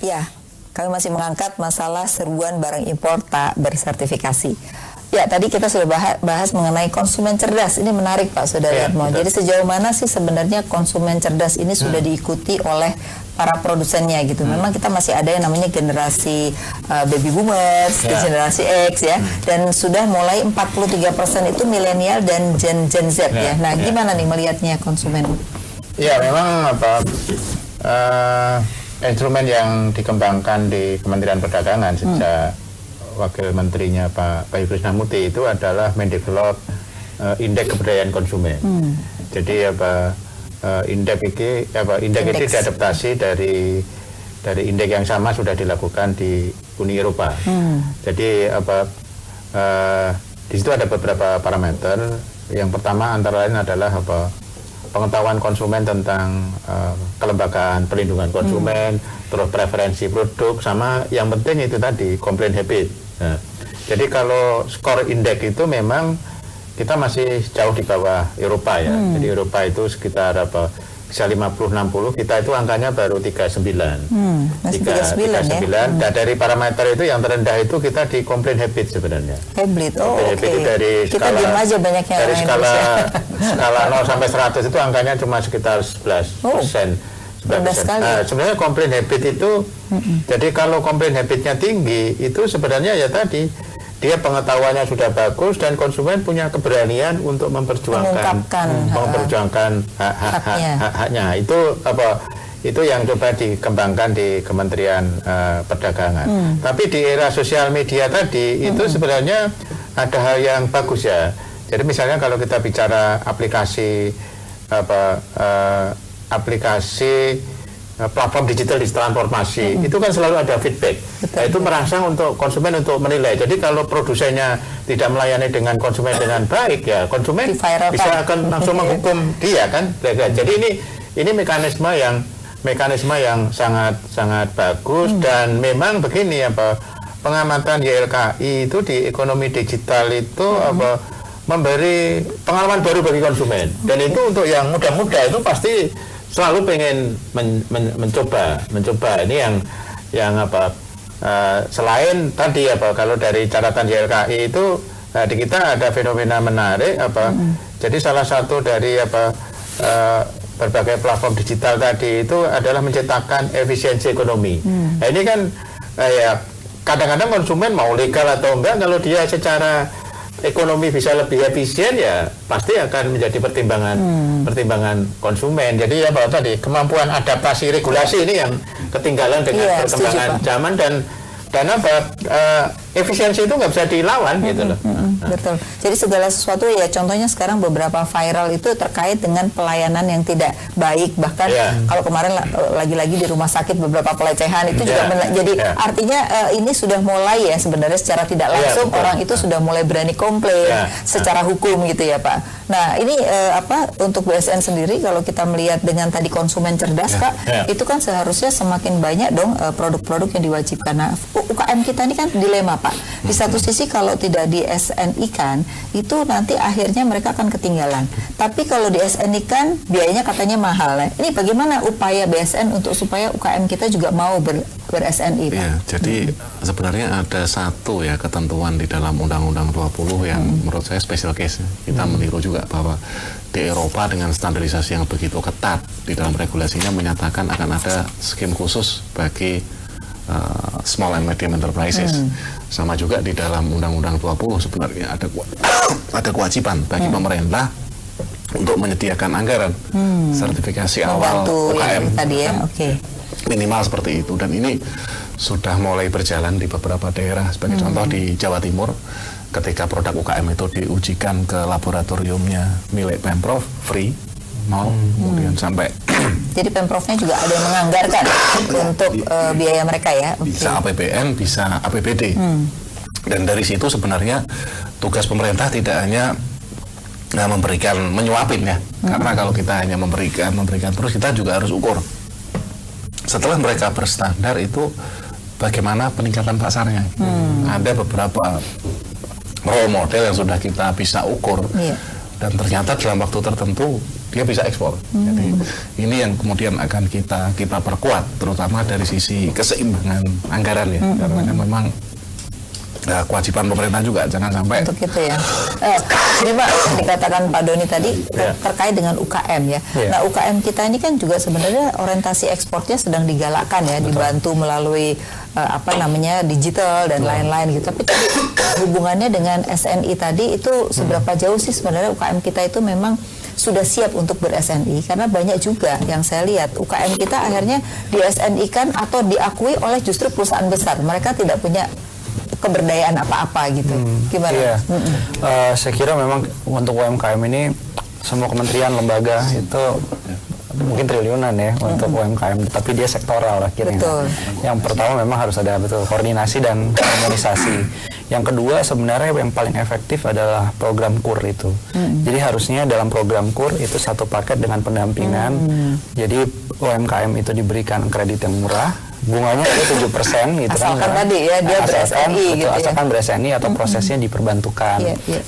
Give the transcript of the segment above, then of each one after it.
Ya, kami masih mengangkat masalah serbuan barang impor tak bersertifikasi. Ya, tadi kita sudah bahas mengenai konsumen cerdas. Ini menarik Pak Sudaryoatmo. Jadi sejauh mana sih sebenarnya konsumen cerdas ini sudah diikuti oleh para produsennya gitu. Memang kita masih ada yang namanya generasi baby boomers, generasi X ya. Dan sudah mulai 43% itu milenial dan Gen Z ya. Nah, gimana nih melihatnya konsumen? Ya, memang instrumen yang dikembangkan di Kementerian Perdagangan sejak Wakil Menterinya Pak Bayu Krisnamurti itu adalah mendevelop indeks keberdayaan konsumen. Jadi indeks itu diadaptasi dari indeks yang sama sudah dilakukan di Uni Eropa. Jadi di situ ada beberapa parameter. Yang pertama antara lain adalah pengetahuan konsumen tentang kelembagaan perlindungan konsumen, terus preferensi produk, sama yang penting itu tadi complaint habit. Nah, jadi kalau skor indeks itu memang kita masih jauh di bawah Eropa ya. Jadi Eropa itu sekitar bisa 50-60, kita itu angkanya baru 39. Masih 39 ya. Dan dari parameter itu yang terendah itu kita di complaint habit sebenarnya. Habit, oke. Itu dari kita diam aja banyak yang dari skala 0 sampai 100 itu angkanya cuma sekitar 11%. Nah, sebenarnya complaint habit itu, jadi kalau complaint habitnya tinggi, itu sebenarnya ya tadi, dia pengetahuannya sudah bagus dan konsumen punya keberanian untuk memperjuangkan haknya. Itu yang coba dikembangkan di Kementerian Perdagangan. Tapi di era sosial media tadi itu sebenarnya ada hal yang bagus ya. Jadi misalnya kalau kita bicara aplikasi platform digital transformasi, itu kan selalu ada feedback. Nah, itu merangsang untuk konsumen untuk menilai. Jadi kalau produsennya tidak melayani dengan konsumen dengan baik, ya konsumen bisa akan langsung menghukum dia kan. Jadi ini mekanisme yang sangat bagus. Dan memang begini pengamatan YLKI itu di ekonomi digital itu memberi pengalaman baru bagi konsumen. Dan itu untuk yang muda-muda itu pasti selalu pengen mencoba. Ini yang selain tadi kalau dari catatan YLKI itu di kita ada fenomena menarik jadi salah satu dari berbagai platform digital tadi itu adalah menciptakan efisiensi ekonomi. Nah, ini kan ya kadang-kadang konsumen mau legal atau enggak, kalau dia secara ekonomi bisa lebih efisien ya pasti akan menjadi pertimbangan konsumen. Jadi tadi kemampuan adaptasi regulasi ini yang ketinggalan dengan perkembangan zaman dan efisiensi itu nggak bisa dilawan gitu loh. Betul. Jadi segala sesuatu ya, contohnya sekarang beberapa viral itu terkait dengan pelayanan yang tidak baik, bahkan kalau kemarin lagi-lagi di rumah sakit beberapa pelecehan itu juga jadi artinya ini sudah mulai ya sebenarnya secara tidak langsung orang itu sudah mulai berani komplain secara hukum gitu ya Pak. Nah ini untuk BSN sendiri kalau kita melihat dengan tadi konsumen cerdas Kak, itu kan seharusnya semakin banyak dong produk-produk yang diwajibkan. Nah UKM kita ini kan dilema Pak. Di satu sisi kalau tidak di SNI kan, itu nanti akhirnya mereka akan ketinggalan. Tapi kalau di SNI kan biayanya katanya mahal. Ya. Ini bagaimana upaya BSN untuk supaya UKM kita juga mau ber-SNI Pak? Ya, jadi sebenarnya ada satu ya ketentuan di dalam Undang-Undang 20 yang menurut saya special case. Kita meniru juga bahwa di Eropa dengan standarisasi yang begitu ketat di dalam regulasinya menyatakan akan ada skim khusus bagi small and medium enterprises. Sama juga di dalam Undang-Undang 20 sebenarnya ada kewajiban bagi pemerintah untuk menyediakan anggaran sertifikasi awal UKM tadi ya. Minimal seperti itu, dan ini sudah mulai berjalan di beberapa daerah. Sebagai contoh di Jawa Timur, ketika produk UKM itu diujikan ke laboratoriumnya milik Pemprov free, kemudian sampai jadi Pemprovnya juga ada yang menganggarkan untuk biaya mereka ya. Bisa APBN, bisa APBD. Dan dari situ sebenarnya tugas pemerintah tidak hanya menyuapin ya. Karena kalau kita hanya memberikan terus, kita juga harus ukur. Setelah mereka berstandar itu bagaimana peningkatan pasarnya. Ada beberapa role model yang sudah kita bisa ukur. Dan ternyata dalam waktu tertentu dia bisa ekspor. Jadi ini yang kemudian akan kita perkuat, terutama dari sisi keseimbangan anggaran ya, karena kan memang kewajiban pemerintah juga jangan sampai untuk itu ya. Ini Pak dikatakan Pak Doni tadi terkait dengan UKM ya. Nah UKM kita ini kan juga sebenarnya orientasi ekspornya sedang digalakkan ya, dibantu melalui digital dan lain-lain gitu. Tapi tadi hubungannya dengan SNI tadi itu seberapa jauh sih sebenarnya UKM kita itu memang sudah siap untuk ber-SNI, karena banyak juga yang saya lihat UKM kita akhirnya di SNI kan atau diakui oleh justru perusahaan besar, mereka tidak punya keberdayaan apa-apa gitu. Gimana? Iya. Saya kira memang untuk UMKM ini semua kementerian, lembaga itu mungkin triliunan ya untuk UMKM, tapi dia sektoral akhirnya. Betul. Yang pertama memang harus ada koordinasi dan harmonisasi. Yang kedua sebenarnya yang paling efektif adalah program KUR itu. Jadi harusnya dalam program KUR itu satu paket dengan pendampingan. Jadi UMKM itu diberikan kredit yang murah, bunganya itu 7% gitu asalkan kan. Tadi ya dia ber-SNI gitu ya. Asalkan ber-SNI atau prosesnya diperbantukan.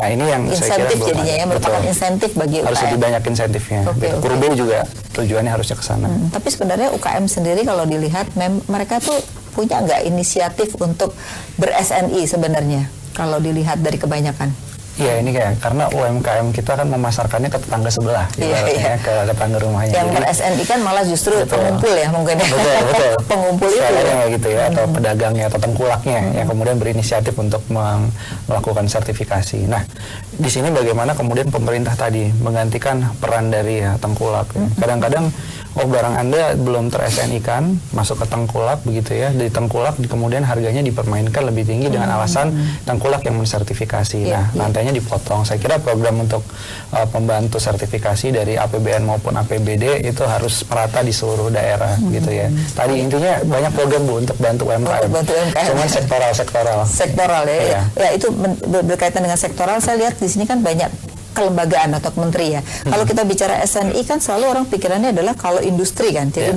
Nah ini yang saya kira jadinya ya merupakan insentif bagi UKM. Harus lebih banyak insentifnya. KUR B juga tujuannya harusnya ke sana. Tapi sebenarnya UKM sendiri kalau dilihat mereka tuh punya nggak inisiatif untuk ber-SNI sebenarnya kalau dilihat dari kebanyakan? Iya ini karena UMKM kita kan memasarkannya ke tetangga sebelah, ke tetangga rumahnya. Yang ber-SNI kan malah justru pengumpul ya mungkin. Betul. Pengumpul itu gitu ya, atau pedagangnya atau tengkulaknya yang kemudian berinisiatif untuk melakukan sertifikasi. Nah di sini bagaimana kemudian pemerintah tadi menggantikan peran dari tengkulak. Kadang-kadang barang Anda belum ter-SNI kan, masuk ke tengkulak begitu ya, dari tengkulak kemudian harganya dipermainkan lebih tinggi dengan alasan tengkulak yang mensertifikasi. Nah rantainya dipotong. Saya kira program untuk pembantu sertifikasi dari APBN maupun APBD itu harus merata di seluruh daerah gitu ya. Tadi intinya banyak program Bu untuk bantu UMKM. Cuman sektoral ya. Ya itu berkaitan dengan sektoral. Saya lihat di sini kan banyak kelembagaan atau kementerian ya. Kalau kita bicara SNI kan selalu orang pikirannya adalah kalau industri kan, jadi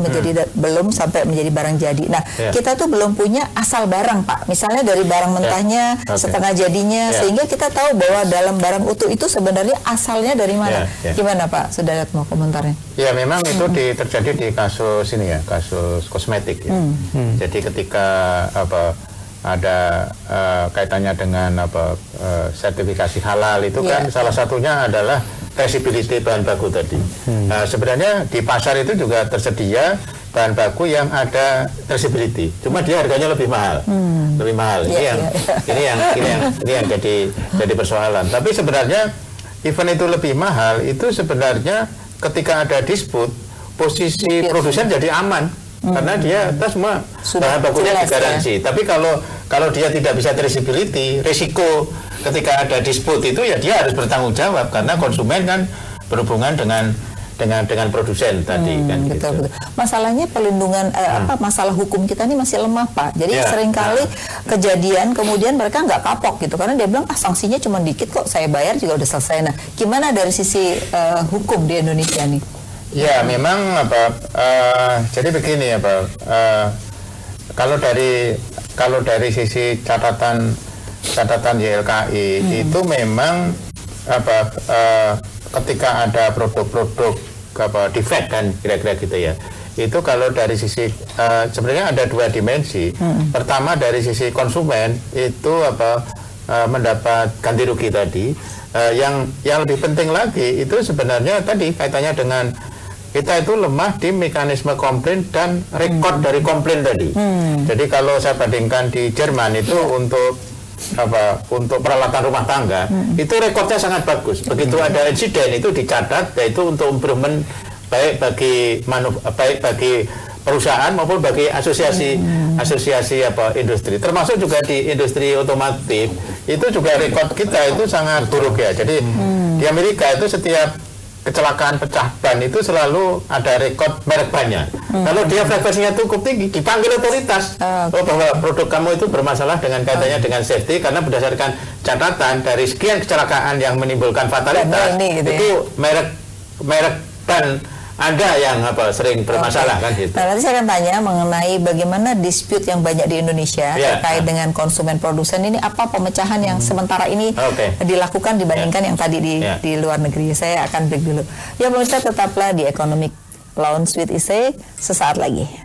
belum sampai menjadi barang jadi. Nah, kita tuh belum punya asal barang Pak. Misalnya dari barang mentahnya, setengah jadinya, sehingga kita tahu bahwa dalam barang utuh itu sebenarnya asalnya dari mana. Gimana Pak? Sudah lihat mau komentarnya? Ya memang itu terjadi di kasus ini ya, kasus kosmetik ya. Jadi ketika ada kaitannya dengan sertifikasi halal itu kan salah satunya adalah traceability bahan baku tadi. Sebenarnya di pasar itu juga tersedia bahan baku yang ada traceability, cuma dia harganya lebih mahal, Ini yang jadi persoalan. Tapi sebenarnya event itu lebih mahal itu sebenarnya ketika ada dispute posisi produsen jadi aman. Karena dia semua bahan bakunya digaransi. Tapi kalau dia tidak bisa traceability, risiko ketika ada dispute itu ya dia harus bertanggung jawab karena konsumen kan berhubungan dengan produsen tadi kan. Betul. Masalahnya perlindungan masalah hukum kita ini masih lemah Pak. Jadi seringkali kejadian kemudian mereka nggak kapok gitu karena dia bilang sanksinya cuma dikit kok, saya bayar juga udah selesai. Nah, gimana dari sisi hukum di Indonesia nih? Ya memang jadi begini kalau dari sisi catatan YLKI itu memang ketika ada produk-produk defect kan kira-kira gitu ya, itu kalau dari sisi sebenarnya ada dua dimensi. Pertama dari sisi konsumen itu mendapat ganti rugi tadi, yang lebih penting lagi itu sebenarnya tadi kaitannya dengan kita itu lemah di mekanisme komplain dan rekod dari komplain tadi. Jadi kalau saya bandingkan di Jerman itu untuk peralatan rumah tangga itu rekodnya sangat bagus. Begitu ada insiden itu dicatat, yaitu untuk improvement baik bagi perusahaan maupun bagi asosiasi industri, termasuk juga di industri otomotif itu juga rekod kita itu sangat buruk ya. Jadi di Amerika itu setiap kecelakaan pecah ban itu selalu ada rekod merek bannya. Kalau dia frekuensinya cukup tinggi, dipanggil otoritas bahwa produk kamu itu bermasalah dengan kaitannya dengan safety, karena berdasarkan catatan dari sekian kecelakaan yang menimbulkan fatalitas itu merek ban Anda yang sering bermasalah kan gitu. Nah, nanti saya akan tanya mengenai bagaimana dispute yang banyak di Indonesia terkait dengan konsumen produsen ini, apa pemecahan yang sementara ini dilakukan dibandingkan yang tadi di luar negeri. Saya akan break dulu. Ya pemirsa, tetaplah di Economic Lounge with Ise sesaat lagi.